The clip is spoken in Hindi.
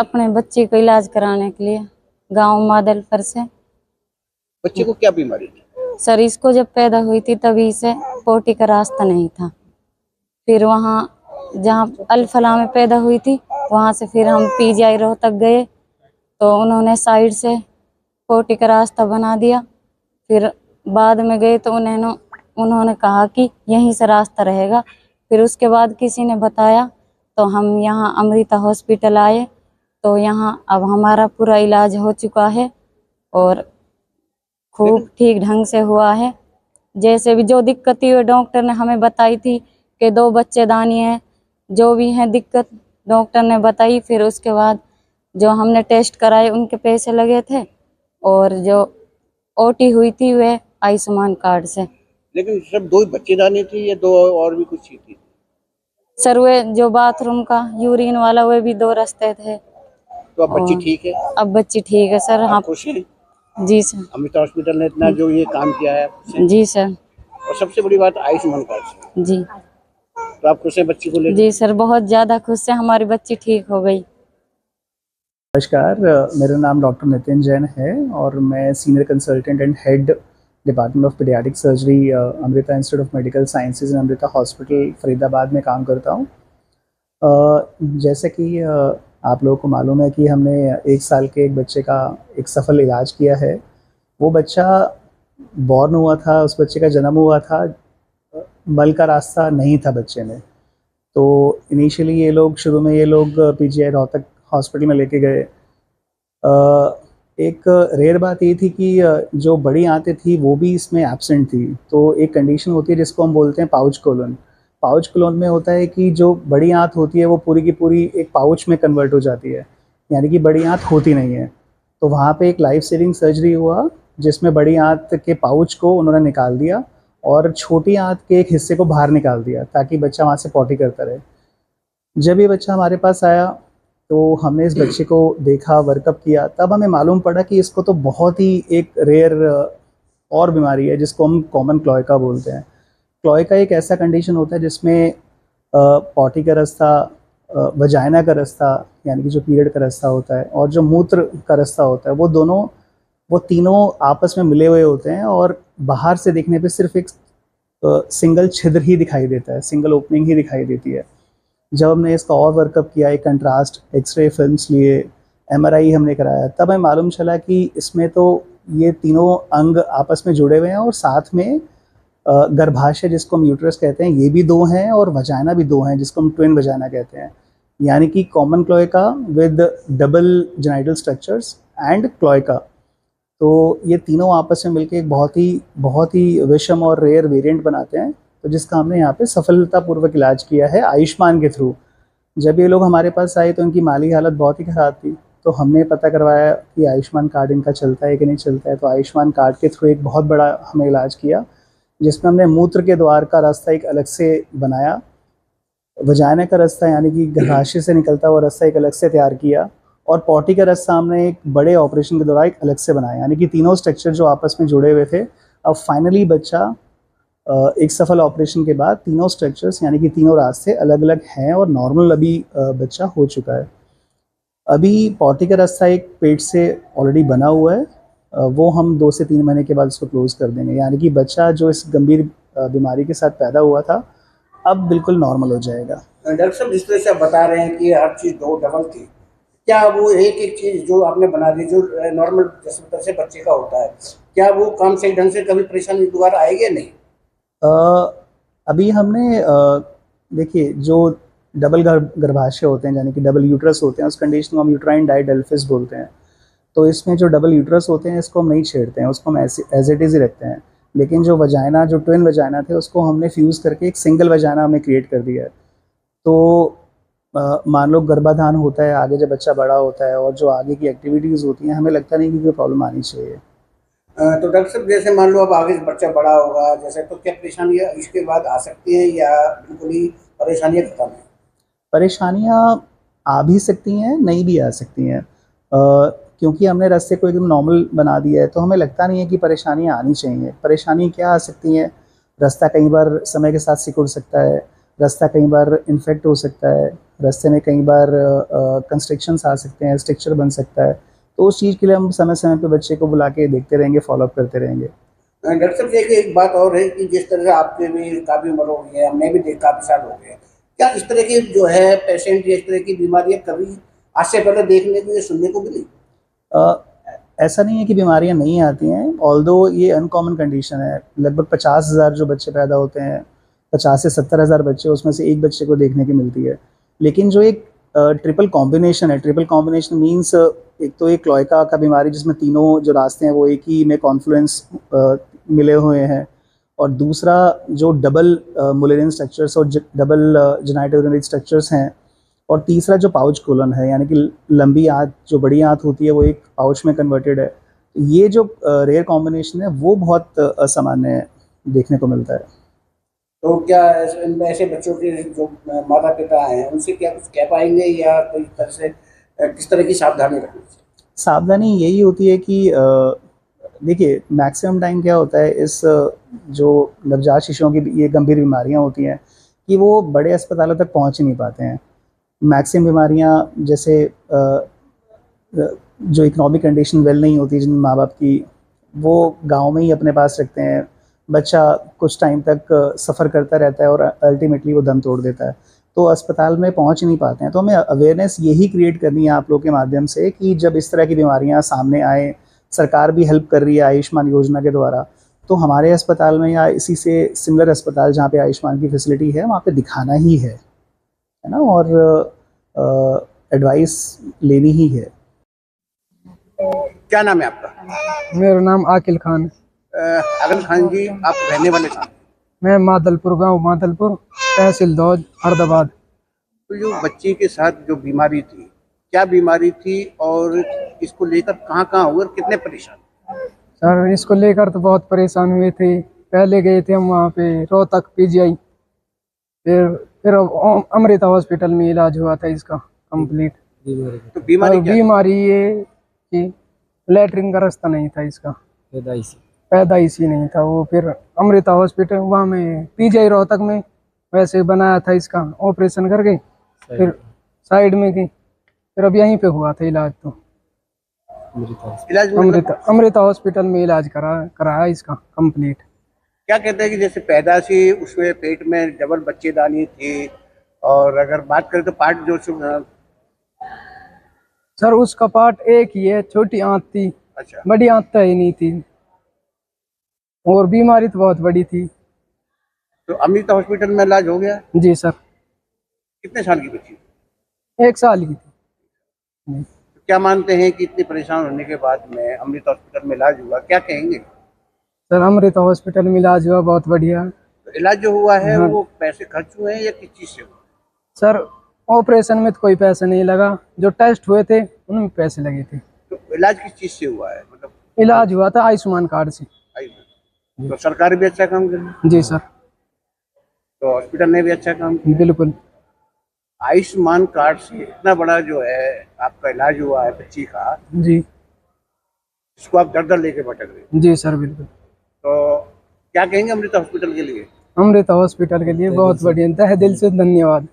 अपने बच्चे को इलाज कराने के लिए गांव मादलपुर से। बच्चे को क्या बीमारी थी? सर इसको जब पैदा हुई थी तभी से पोटी का रास्ता नहीं था। फिर वहाँ जहाँ अल-फलाह में पैदा हुई थी वहाँ से फिर हम पीजीआई रोहतक गए तो उन्होंने साइड से पोटी का रास्ता बना दिया। फिर बाद में गए तो उन्होंने कहा कि यहीं से रास्ता रहेगा। फिर उसके बाद किसी ने बताया तो हम यहाँ अमृता हॉस्पिटल आए तो यहाँ अब हमारा पूरा इलाज हो चुका है और खूब ठीक ढंग से हुआ है। जैसे भी जो दिक्कत थी वो डॉक्टर ने हमें बताई थी कि 2 बच्चेदानी है, जो भी है दिक्कत डॉक्टर ने बताई। फिर उसके बाद जो हमने टेस्ट कराए उनके पैसे लगे थे और जो ओटी हुई थी वह आयुष्मान कार्ड से। लेकिन सिर्फ 2 बच्चेदानी थी या 2 और भी कुछ चीज थी? सर वे जो बाथरूम का यूरिन वाला वह भी 2 रास्ते थे। तो अब बच्ची ठीक है? अब बच्ची ठीक है सर। हाँ खुश हैं? जी सर। अमृता हॉस्पिटल ने इतना जो ये काम किया है आपसे? जी सर। और सबसे बड़ी बात आयुष्मान कार्ड से। जी तो आप खुश हैं बच्ची को लेकर? जी सर, बहुत ज़्यादा खुश है, हमारी बच्ची ठीक हो गई। नमस्कार, मेरा नाम डॉक्टर नितिन जैन है और मैं senior consultant and head department of paediatric surgery Amrita institute of medical sciences and Amrita hospital Faridabad में काम करता हूँ। जैसे कि आप लोगों को मालूम है कि हमने 1 साल के एक बच्चे का एक सफल इलाज किया है। वो बच्चा बॉर्न हुआ था, उस बच्चे का जन्म हुआ था, मल का रास्ता नहीं था बच्चे में। तो इनिशियली शुरू में ये लोग पीजीआई रोहतक हॉस्पिटल में लेके गए। एक रेयर बात ये थी कि जो बड़ी आंतें थी वो भी इसमें एब्सेंट थी। तो एक कंडीशन होती है जिसको हम बोलते हैं पाउच कोलन। पाउच कोलन में होता है कि जो बड़ी आंत होती है वो पूरी की पूरी एक पाउच में कन्वर्ट हो जाती है, यानी कि बड़ी आंत होती नहीं है। तो वहाँ पे एक लाइफ सेविंग सर्जरी हुआ जिसमें बड़ी आंत के पाउच को उन्होंने निकाल दिया और छोटी आंत के एक हिस्से को बाहर निकाल दिया ताकि बच्चा वहाँ से पॉटी करता रहे। जब ये बच्चा हमारे पास आया तो हमने इस बच्चे को देखा, वर्कअप किया, तब हमें मालूम पड़ा कि इसको तो बहुत ही एक रेयर और बीमारी है जिसको हम कॉमन क्लोएका बोलते हैं। क्लोएका एक ऐसा कंडीशन होता है जिसमें पॉटी का रास्ता, वजाइना का रास्ता यानी कि जो पीरियड का रास्ता होता है और जो मूत्र का रास्ता होता है वो तीनों आपस में मिले हुए होते हैं और बाहर से देखने पे सिर्फ एक सिंगल छिद्र ही दिखाई देता है, सिंगल ओपनिंग ही दिखाई देती है। जब हमने इसका और वर्कअप किया, एक कंट्रास्ट एक्सरे फिल्म्स लिए, एमआरआई हमने कराया, तब हमें मालूम चला कि इसमें तो ये तीनों अंग आपस में जुड़े हुए हैं और साथ में गर्भाशय जिसको हम यूट्रस कहते हैं ये भी 2 हैं और वजाइना भी 2 हैं जिसको हम ट्विन वजाइना कहते हैं। यानी कि common cloaca with double genital structures and cloaca. तो ये तीनों आपस में मिलकर एक बहुत ही विषम और रेयर वेरिएंट बनाते हैं, तो जिसका हमने यहाँ पे सफलतापूर्वक इलाज किया है आयुष्मान के थ्रू। जब ये लोग हमारे पास आए तो इनकी माली हालत बहुत ही ख़राब थी, तो हमने पता करवाया कि आयुष्मान कार्ड इनका चलता है कि नहीं चलता है। तो आयुष्मान कार्ड के थ्रू एक बहुत बड़ा हमने इलाज किया जिसमें हमने मूत्र के द्वार का रास्ता एक अलग से बनाया, वजाइना का रास्ता यानी कि गर्भाशय से निकलता हुआ रास्ता एक अलग से तैयार किया और पॉटी का रास्ता हमने एक बड़े ऑपरेशन के दौरान एक अलग से बनाया। यानी कि तीनों स्ट्रक्चर जो आपस में जुड़े हुए थे, अब फाइनली बच्चा एक सफल ऑपरेशन के बाद तीनों स्ट्रक्चर्स यानी कि तीनों रास्ते अलग अलग हैं और नॉर्मल अभी बच्चा हो चुका है। अभी पॉटी का रास्ता एक पेट से ऑलरेडी बना हुआ है, वो हम 2 से 3 महीने के बाद उसको क्लोज कर देंगे। यानी कि बच्चा जो इस गंभीर बीमारी के साथ पैदा हुआ था अब बिल्कुल नॉर्मल हो जाएगा। डॉक्टर साहब, जिस तरह से आप बता रहे हैं कि हर चीज़ 2 डबल थी, क्या वो एक चीज़ जो आपने बना दी जो नॉर्मल जिस तरह से बच्चे का होता है, क्या वो काम सही ढंग से कभी परेशानी दोबारा आएगी या नहीं? अभी हमने देखिए जो डबल गर्भाशय होते हैं यानी कि डबल यूट्रस होते हैं, उस कंडीशन को हम यूट्राइन डायडेल्फिस बोलते हैं। तो इसमें जो डबल यूट्रस होते हैं इसको हम नहीं छेड़ते हैं, उसको हम एज इट इज़ ही रखते हैं। लेकिन जो वजाइना, जो ट्विन वजाइना थे, उसको हमने फ्यूज़ करके एक सिंगल वजाइना हमने क्रिएट कर दिया है। तो मान लो गर्भाधान होता है, आगे जब बच्चा बड़ा होता है और जो आगे की एक्टिविटीज़ होती हैं, हमें लगता नहीं कि कोई प्रॉब्लम आनी चाहिए। तो डॉक्टर साहब, जैसे मान लो अब आगे बच्चा बड़ा होगा जैसे, तो क्या परेशानियाँ इसके बाद आ सकती हैं या बिल्कुल ही परेशानियाँ खत्म हैं? परेशानियाँ आ भी सकती हैं, नहीं भी आ सकती हैं, क्योंकि हमने रास्ते को एकदम नॉर्मल बना दिया है तो हमें लगता नहीं है कि परेशानियाँ आनी चाहिए। परेशानी क्या आ सकती हैं? रास्ता कई बार समय के साथ सिकुड़ सकता है, रास्ता कई बार इन्फेक्ट हो सकता है, रास्ते में कई बार कंस्ट्रक्शंस आ सकते हैं, स्ट्रक्चर बन सकता है। तो उस चीज़ के लिए हम समय समय पे बच्चे को बुला के देखते रहेंगे, फॉलोअप करते रहेंगे। डॉक्टर साहब देखिए, एक बात और है कि जिस तरह से आपके भी काफ़ी उम्र हो गई है, हमने भी देखा, काफ़ी साल हो गए हैं, क्या इस तरह की जो है पेशेंट या इस तरह की बीमारियां कभी आज से पहले देखने को या सुनने को मिली? अ, ऐसा नहीं है कि बीमारियां नहीं आती हैं, ऑल्दो ये अनकॉमन कंडीशन है। लगभग 50,000 जो बच्चे पैदा होते हैं, 50 से 70,000 बच्चे, उसमें से एक बच्चे को देखने की मिलती है। लेकिन जो एक ट्रिपल कॉम्बिनेशन है, ट्रिपल कॉम्बिनेशन मीन्स एक तो एक क्लोएका का बीमारी जिसमें तीनों जो रास्ते हैं वो एक ही में कॉन्फ्लुएंस मिले हुए हैं, और दूसरा जो डबल मुलेरियन स्ट्रक्चर्स और डबल जेनाइटोरिनरी स्ट्रक्चर्स हैं, और तीसरा जो पाउच कोलन है, यानी कि लंबी आंत, जो बड़ी आंत होती है वो एक पाउच में कन्वर्टेड है। ये जो रेयर कॉम्बिनेशन है वो बहुत असामान्य देखने को मिलता है। तो क्या ऐसे बच्चों के जो माता पिता हैं उनसे क्या कुछ कह पाएंगे या कोई तरह से किस तरह की सावधानी रखनी चाहिए? सावधानी यही होती है कि देखिए, मैक्सिमम टाइम क्या होता है, इस जो नवजात शिशुओं की ये गंभीर बीमारियां होती हैं कि वो बड़े अस्पतालों तक पहुंच ही नहीं पाते हैं। मैक्सिमम बीमारियां जैसे जो इकोनॉमिक कंडीशन वेल नहीं होती जिन माँ बाप की, वो गांव में ही अपने पास रखते हैं। बच्चा कुछ टाइम तक सफ़र करता रहता है और अल्टीमेटली वो दम तोड़ देता है, तो अस्पताल में पहुंच नहीं पाते हैं। तो हमें अवेयरनेस यही क्रिएट करनी है आप लोग के माध्यम से कि जब इस तरह की बीमारियां सामने आए, सरकार भी हेल्प कर रही है आयुष्मान योजना के द्वारा, तो हमारे अस्पताल में या इसी से सिमिलर अस्पताल जहाँ पे आयुष्मान की फैसिलिटी है वहाँ पे दिखाना ही है ना, और एडवाइस लेनी ही है। क्या नाम है आपका? मेरा नाम आकिल खान है। आगल खान जी, आप रहने वाले कहाँ? मैं मादलपुर गांव मादलपुर, तहसील दौज, फरीदाबाद। तो जो बच्ची के साथ जो बीमारी थी, क्या बीमारी थी और इसको लेकर कहाँ कहाँ हुए और कितने परेशान? सर इसको लेकर तो बहुत परेशान हुए थे। पहले गए थे हम वहाँ पे रोहतक PGI, फिर अमृता हॉस्पिटल में इलाज हुआ था इसका कंप्लीट। तो बीमारी क्या थी? बीमारी ये कि लैटरिन का रास्ता नहीं था इसका, पैदाइशी नहीं था वो। फिर अमृता हॉस्पिटल वहाँ में PGI रोहतक में वैसे बनाया था इसका, ऑपरेशन करके फिर साइड में की, फिर अब यहीं पे हुआ था इलाज। तो इलाज में अमृता हॉस्पिटल में इलाज कराया इसका कंप्लीट। क्या कहते हैं कि जैसे पैदाशी उसमें पेट में डबल बच्चेदानी थी, और अगर बात करें तो पार्ट जो सर उसका पार्ट एक ही है, छोटी आंत थी, अच्छा, बड़ी आंत तो ही नहीं थी, और बीमारी तो बहुत बड़ी थी। तो अमृता हॉस्पिटल में इलाज हो गया? जी सर। कितने साल की बच्ची? 1 साल की थी। तो क्या मानते हैं कि इतनी परेशान होने के बाद में अमृता हॉस्पिटल में इलाज हुआ, क्या कहेंगे? सर अमृता हॉस्पिटल में इलाज हुआ बहुत बढ़िया। तो इलाज जो हुआ है हाँ। वो पैसे खर्च हुए हैं या किस चीज़ से हुआ? सर ऑपरेशन में तो कोई पैसा नहीं लगा, जो टेस्ट हुए थे उनमें पैसे लगे थे। तो इलाज किस चीज़ से हुआ है, मतलब? इलाज हुआ था आयुष्मान कार्ड से। तो सरकार भी अच्छा काम कर रही है, जी सर, तो हॉस्पिटल ने भी अच्छा काम किया। बिल्कुल। आयुष्मान कार्ड से इतना बड़ा जो है आपका इलाज हुआ है बच्ची का, जी इसको आप दर दर लेके भटक रहे हो। जी सर, बिल्कुल। तो क्या कहेंगे अमृता हॉस्पिटल के लिए? अमृता हॉस्पिटल के लिए बहुत बढ़िया, तहे दिल से धन्यवाद।